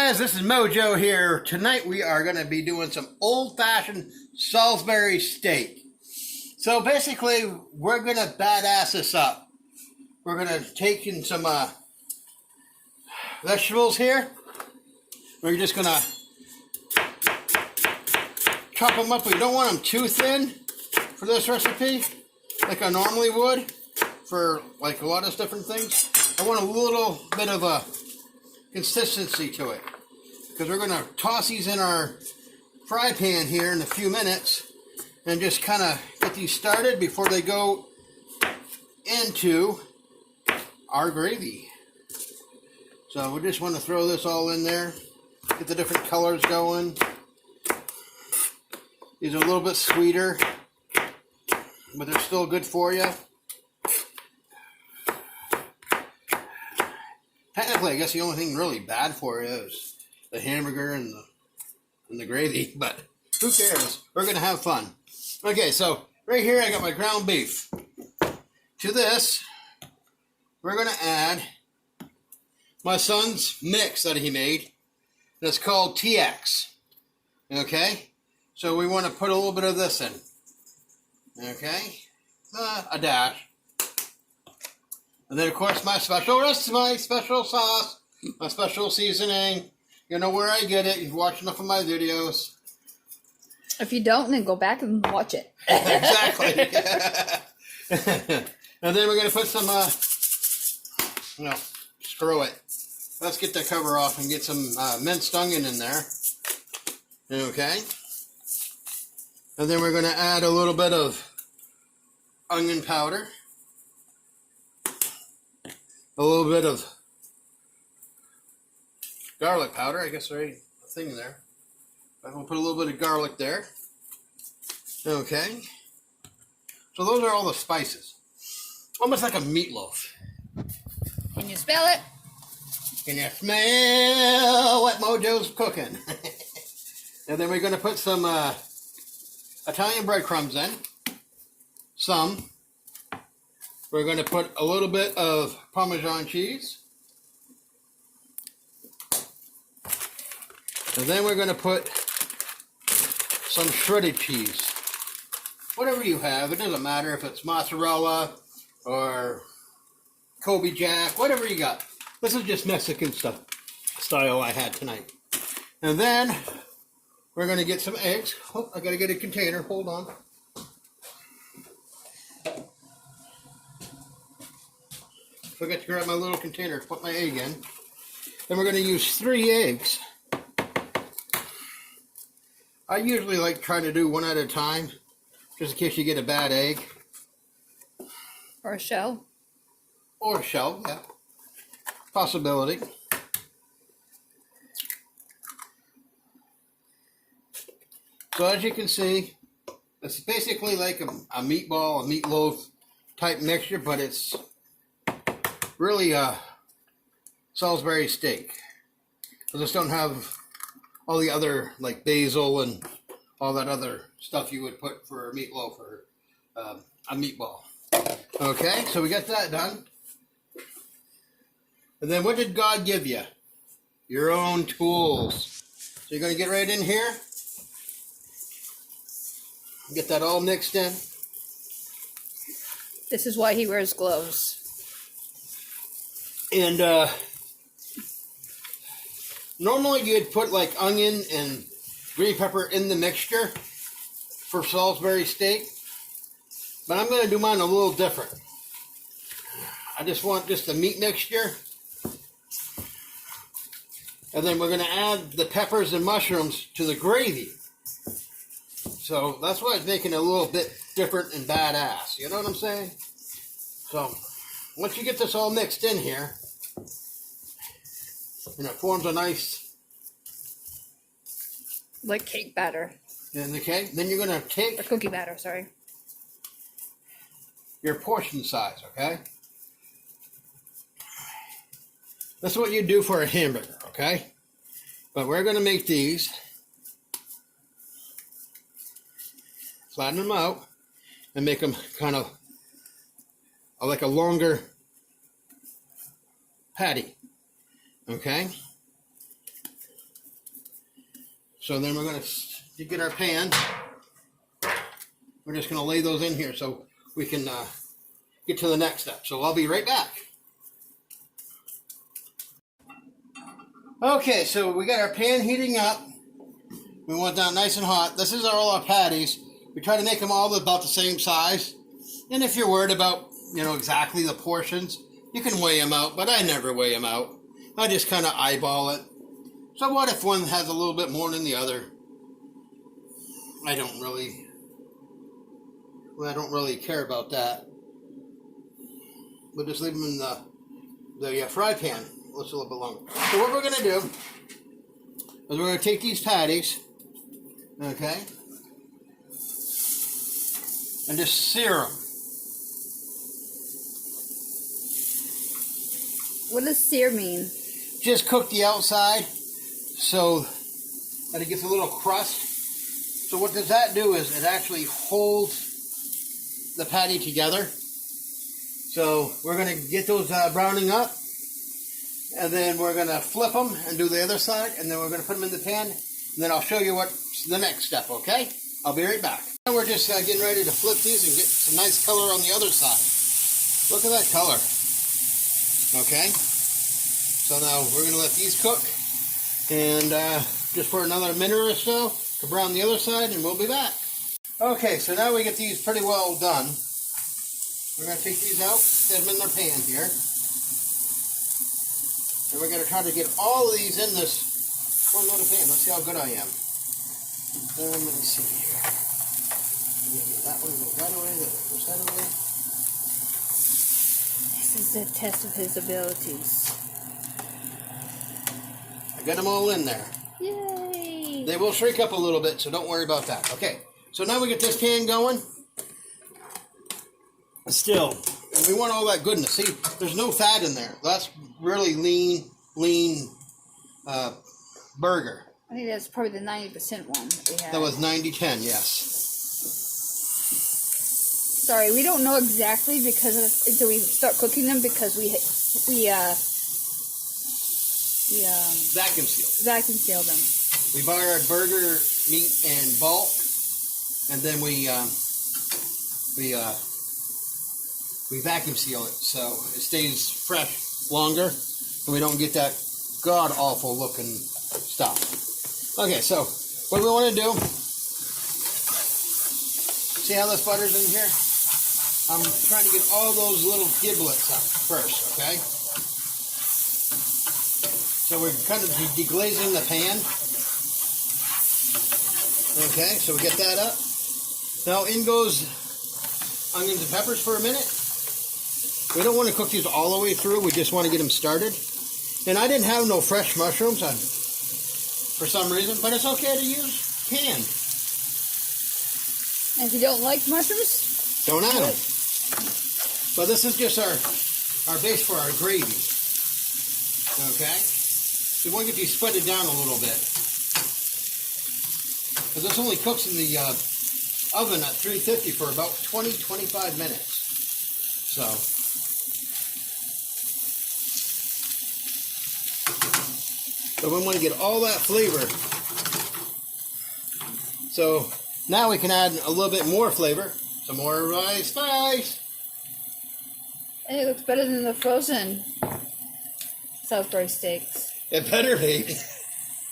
guys, this is Mojo here. Tonight we are going to be doing some old-fashioned Salisbury steak. So basically, we're going to badass this up. We're going to take in some vegetables here. We're just going to chop them up. We don't want them too thin for this recipe, like I normally would for like a lot of different things. I want a little bit of a consistency to it, because we're going to toss these in our fry pan here in a few minutes and just kind of get these started before they go into our gravy. So we just want to throw this all in there, get the different colors going. These are a little bit sweeter, but they're still good for you. Technically, I guess the only thing really bad for you is the hamburger and the gravy, but who cares? We're going to have fun. Okay, so right here I got my ground beef. To this, we're going to add my son's mix that he made. That's called TX. Okay? So we want to put a little bit of this in. Okay? A dash. And then, of course, my special sauce, my special seasoning. You know where I get it. You've watched enough of my videos. If you don't, then go back and watch it. Exactly. And then we're going to put some, screw it. Let's get the cover off and get some minced onion in there. Okay. And then we're going to add a little bit of onion powder. A little bit of garlic powder. I guess there ain't a thing there. I'm going to put a little bit of garlic there. Okay. So those are all the spices. Almost like a meatloaf. Can you smell it? Can you smell what Mojo's cooking? And then we're going to put some Italian breadcrumbs in. Some. We're going to put a little bit of Parmesan cheese. And then we're going to put some shredded cheese. Whatever you have. It doesn't matter if it's mozzarella or Kobe Jack. Whatever you got. This is just Mexican style I had tonight. And then we're going to get some eggs. Oh, I got to get a container. Hold on. Forgot to grab my little container to put my egg in. Then we're going to use 3 eggs. I usually like trying to do one at a time, just in case you get a bad egg. Or a shell. Or a shell, yeah. Possibility. So as you can see, it's basically like a meatball, a meatloaf type mixture, but it's really a Salisbury steak. I just don't have all the other, like basil and all that other stuff you would put for a meatloaf or a meatball. Okay, so we got that done. And then what did God give you? Your own tools. So you're going to get right in here. Get that all mixed in. This is why he wears gloves. And normally you'd put like onion and green pepper in the mixture for Salisbury steak, but I'm going to do mine a little different. I just want just the meat mixture, and then we're going to add the peppers and mushrooms to the gravy. So that's why it's making it a little bit different and badass. You know what I'm saying? So once you get this all mixed in here, and it forms a nice, like cake batter. Okay, then you're going to take Or cookie batter, sorry. your portion size, okay? This is what you do for a hamburger, okay? But we're going to make these, flatten them out, and make them kind of like a longer patty. Okay? So then we're going to get our pan. We're just going to lay those in here so we can get to the next step. So I'll be right back. Okay, so we got our pan heating up. We want that nice and hot. This is all our patties. We try to make them all about the same size. And if you're worried about, exactly the portions, you can weigh them out, but I never weigh them out. I just kind of eyeball it. So what if one has a little bit more than the other? I don't really care about that. We'll just leave them in the fry pan. Let's a little bit longer. So what we're going to do is we're going to take these patties, okay, and just sear them. What does sear mean? Just cook the outside so that it gets a little crust. So what does that do is it actually holds the patty together. So we're going to get those browning up, and then we're going to flip them and do the other side, and then we're going to put them in the pan, and then I'll show you what's the next step, okay? I'll be right back. Now we're just getting ready to flip these and get some nice color on the other side. Look at that color. Okay? So now we're going to let these cook, and just for another minute or so to brown the other side, and we'll be back. Okay, so now we get these pretty well done. We're going to take these out, set them in their pan here. And we're going to try to get all of these in this one little pan. Let's see how good I am. Let me see here. That one goes that away, that one goes that away. This is the test of his abilities. I got them all in there. Yay! They will shrink up a little bit, so don't worry about that. Okay, so now we get this pan going. Still, and we want all that goodness. See, there's no fat in there. That's really lean burger. I think that's probably the 90% one that we have. That was 90-10, yes. Sorry, we don't know exactly because until we start cooking them because we Vacuum seal. vacuum seal them. We buy our burger meat in bulk, and then we vacuum seal it so it stays fresh longer, and we don't get that god awful looking stuff. Okay, so what we want to do, see how this butter's in here? I'm trying to get all those little giblets up first, okay? So we're kind of deglazing the pan. Okay, so we get that up. Now in goes onions and peppers for a minute. We don't want to cook these all the way through. We just want to get them started. And I didn't have no fresh mushrooms for some reason, but it's okay to use canned. And if you don't like mushrooms, don't add them. But this is just our base for our gravy. Okay? So we want to get these spreaded down a little bit. Because this only cooks in the oven at 350 for about 20-25 minutes. So we want to get all that flavor. So now we can add a little bit more flavor. Some more spice. and it looks better than the frozen salisbury steaks. It better be.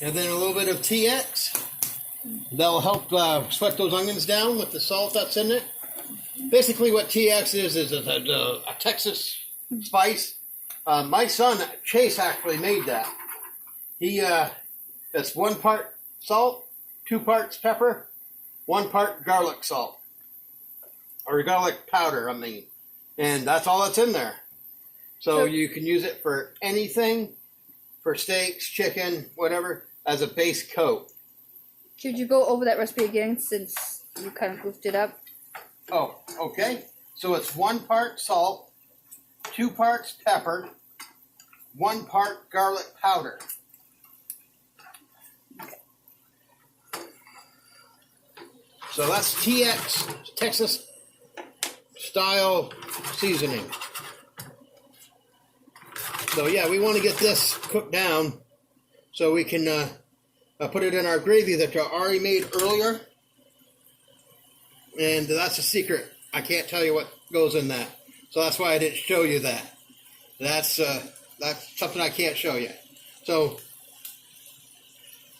And then a little bit of TX. That'll help sweat those onions down with the salt that's in it. Basically what TX is a Texas spice. My son, Chase, actually made that. It's 1 part salt, 2 parts pepper, 1 part garlic salt. Or garlic powder, I mean. And that's all that's in there. So you can use it for anything, for steaks, chicken, whatever, as a base coat. Could you go over that recipe again since you kind of goofed it up? Oh, okay. So it's 1 part salt, 2 parts pepper, 1 part garlic powder. So that's TX, Texas style seasoning. So yeah, we want to get this cooked down so we can I put it in our gravy that I already made earlier. And that's a secret. I can't tell you what goes in that. So that's why I didn't show you that. That's something I can't show you. So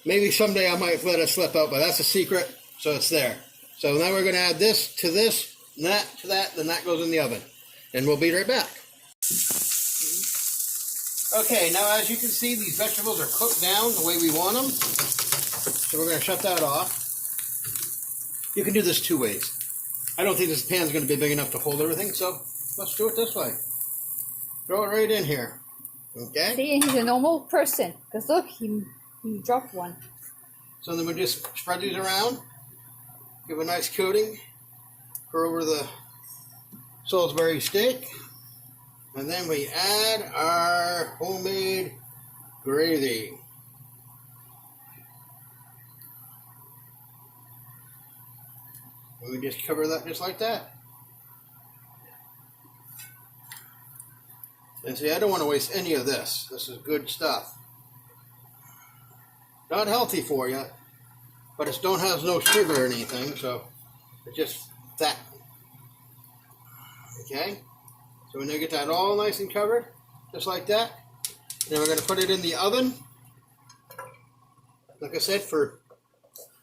maybe someday I might let it slip out, but that's a secret, so it's there. So now we're going to add this to this, and that to that, then that goes in the oven. And we'll be right back. Okay, now as you can see, these vegetables are cooked down the way we want them. So we're going to shut that off. You can do this two ways. I don't think this pan's going to be big enough to hold everything, so let's do it this way. Throw it right in here. Okay? See, he's a normal person. Because look, he dropped one. So then we just spread these around. Give a nice coating. Pour over the Salisbury steak. And then we add our homemade gravy. And we just cover that just like that. And see, I don't want to waste any of this. This is good stuff. Not healthy for you, but it don't have no sugar or anything, so it's just that. Okay? So we're going to get that all nice and covered, just like that. Then we're going to put it in the oven, like I said, for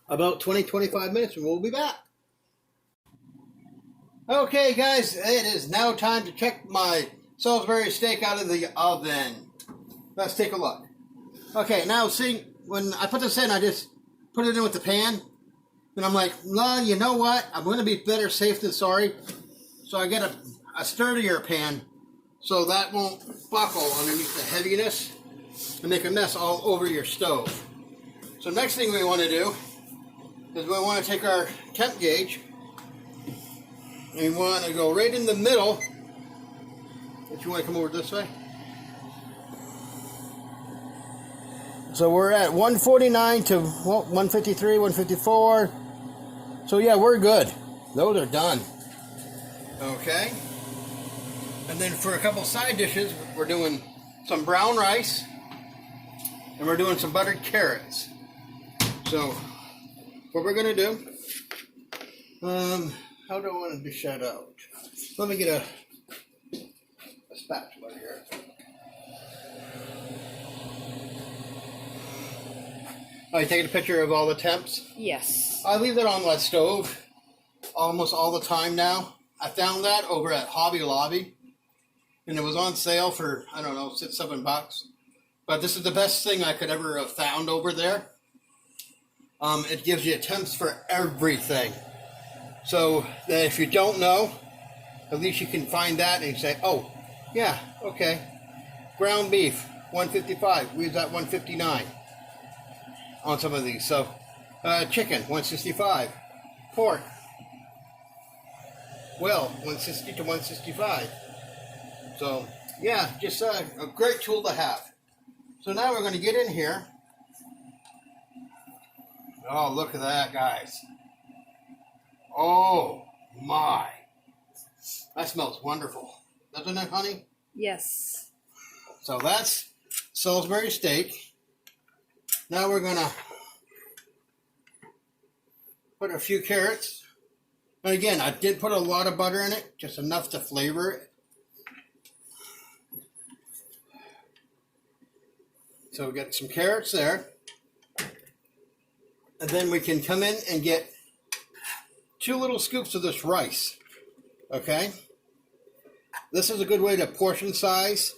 about 20-25 minutes, and we'll be back. Okay, guys, it is now time to check my Salisbury steak out of the oven. Let's take a look. Okay, now see, when I put this in, I just put it in with the pan. And I'm like, well, you know what? I'm going to be better safe than sorry. So I get a sturdier pan so that won't buckle underneath the heaviness and make a mess all over your stove. So next thing we want to do is we want to take our temp gauge and we want to go right in the middle. If you want to come over this way. So we're at 149 to 153, 154. So yeah, we're good. Those are done. Okay. And then for a couple side dishes, we're doing some brown rice and we're doing some buttered carrots. So what we're going to do, how do I want to dish that out? Let me get a spatula here. Oh, you taking a picture of all the temps? Yes. I leave that on my stove almost all the time now. I found that over at Hobby Lobby, and it was on sale for, I don't know, $6-7. But this is the best thing I could ever have found over there. It gives you temps for everything. So that if you don't know, at least you can find that and say, oh, yeah, okay. Ground beef, 155. We was at 159 on some of these. So, chicken, 165. Pork, well, 160 to 165. So, yeah, just a great tool to have. So now we're going to get in here. Oh, look at that, guys. Oh, my. That smells wonderful. Doesn't it, honey? Yes. So that's Salisbury steak. Now we're going to put a few carrots. And again, I did put a lot of butter in it, just enough to flavor it. So we got some carrots there. And then we can come in and get 2 little scoops of this rice. Okay? This is a good way to portion size,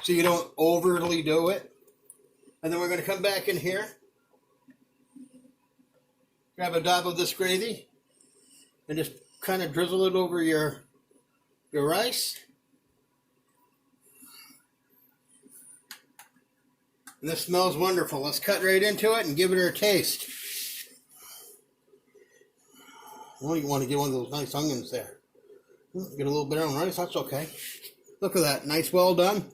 so you don't overly do it. And then we're going to come back in here, grab a dab of this gravy, and just kind of drizzle it over your rice. And this smells wonderful. Let's cut right into it and give it a taste. Well, you want to get one of those nice onions there. Get a little bit on rice, that's okay. Look at that, nice, well done.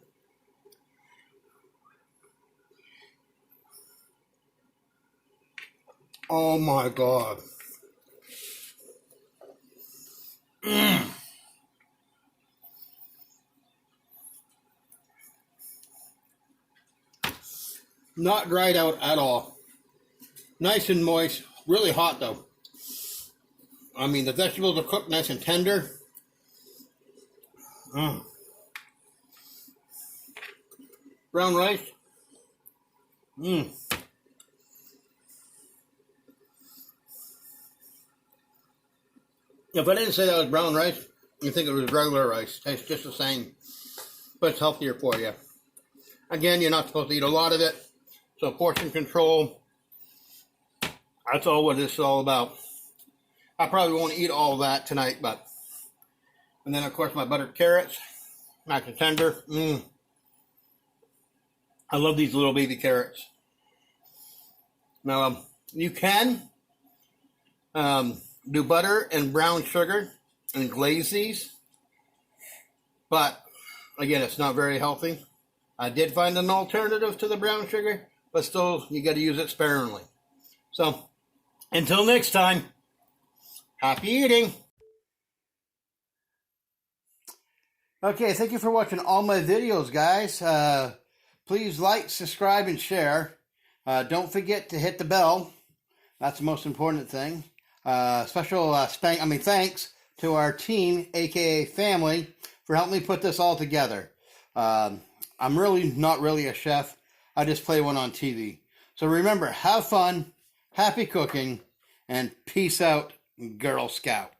Oh my God. Not dried out at all. Nice and moist. Really hot though. I mean, the vegetables are cooked nice and tender. Brown rice. If I didn't say that was brown rice, you think it was regular rice. Tastes just the same, but it's healthier for you. Again, you're not supposed to eat a lot of it, so portion control. That's all what this is all about. I probably won't eat all of that tonight, but... And then, of course, my buttered carrots. Nice and tender. I love these little baby carrots. Now, you can do butter and brown sugar and glaze these. But, again, it's not very healthy. I did find an alternative to the brown sugar, but still, you got to use it sparingly. So, until next time, happy eating. Okay, thank you for watching all my videos, guys. Please like, subscribe, and share. Don't forget to hit the bell. That's the most important thing. Thanks to our team, aka family, for helping me put this all together. I'm really not really a chef. I just play one on TV. So remember, have fun, happy cooking, and peace out, Girl Scout.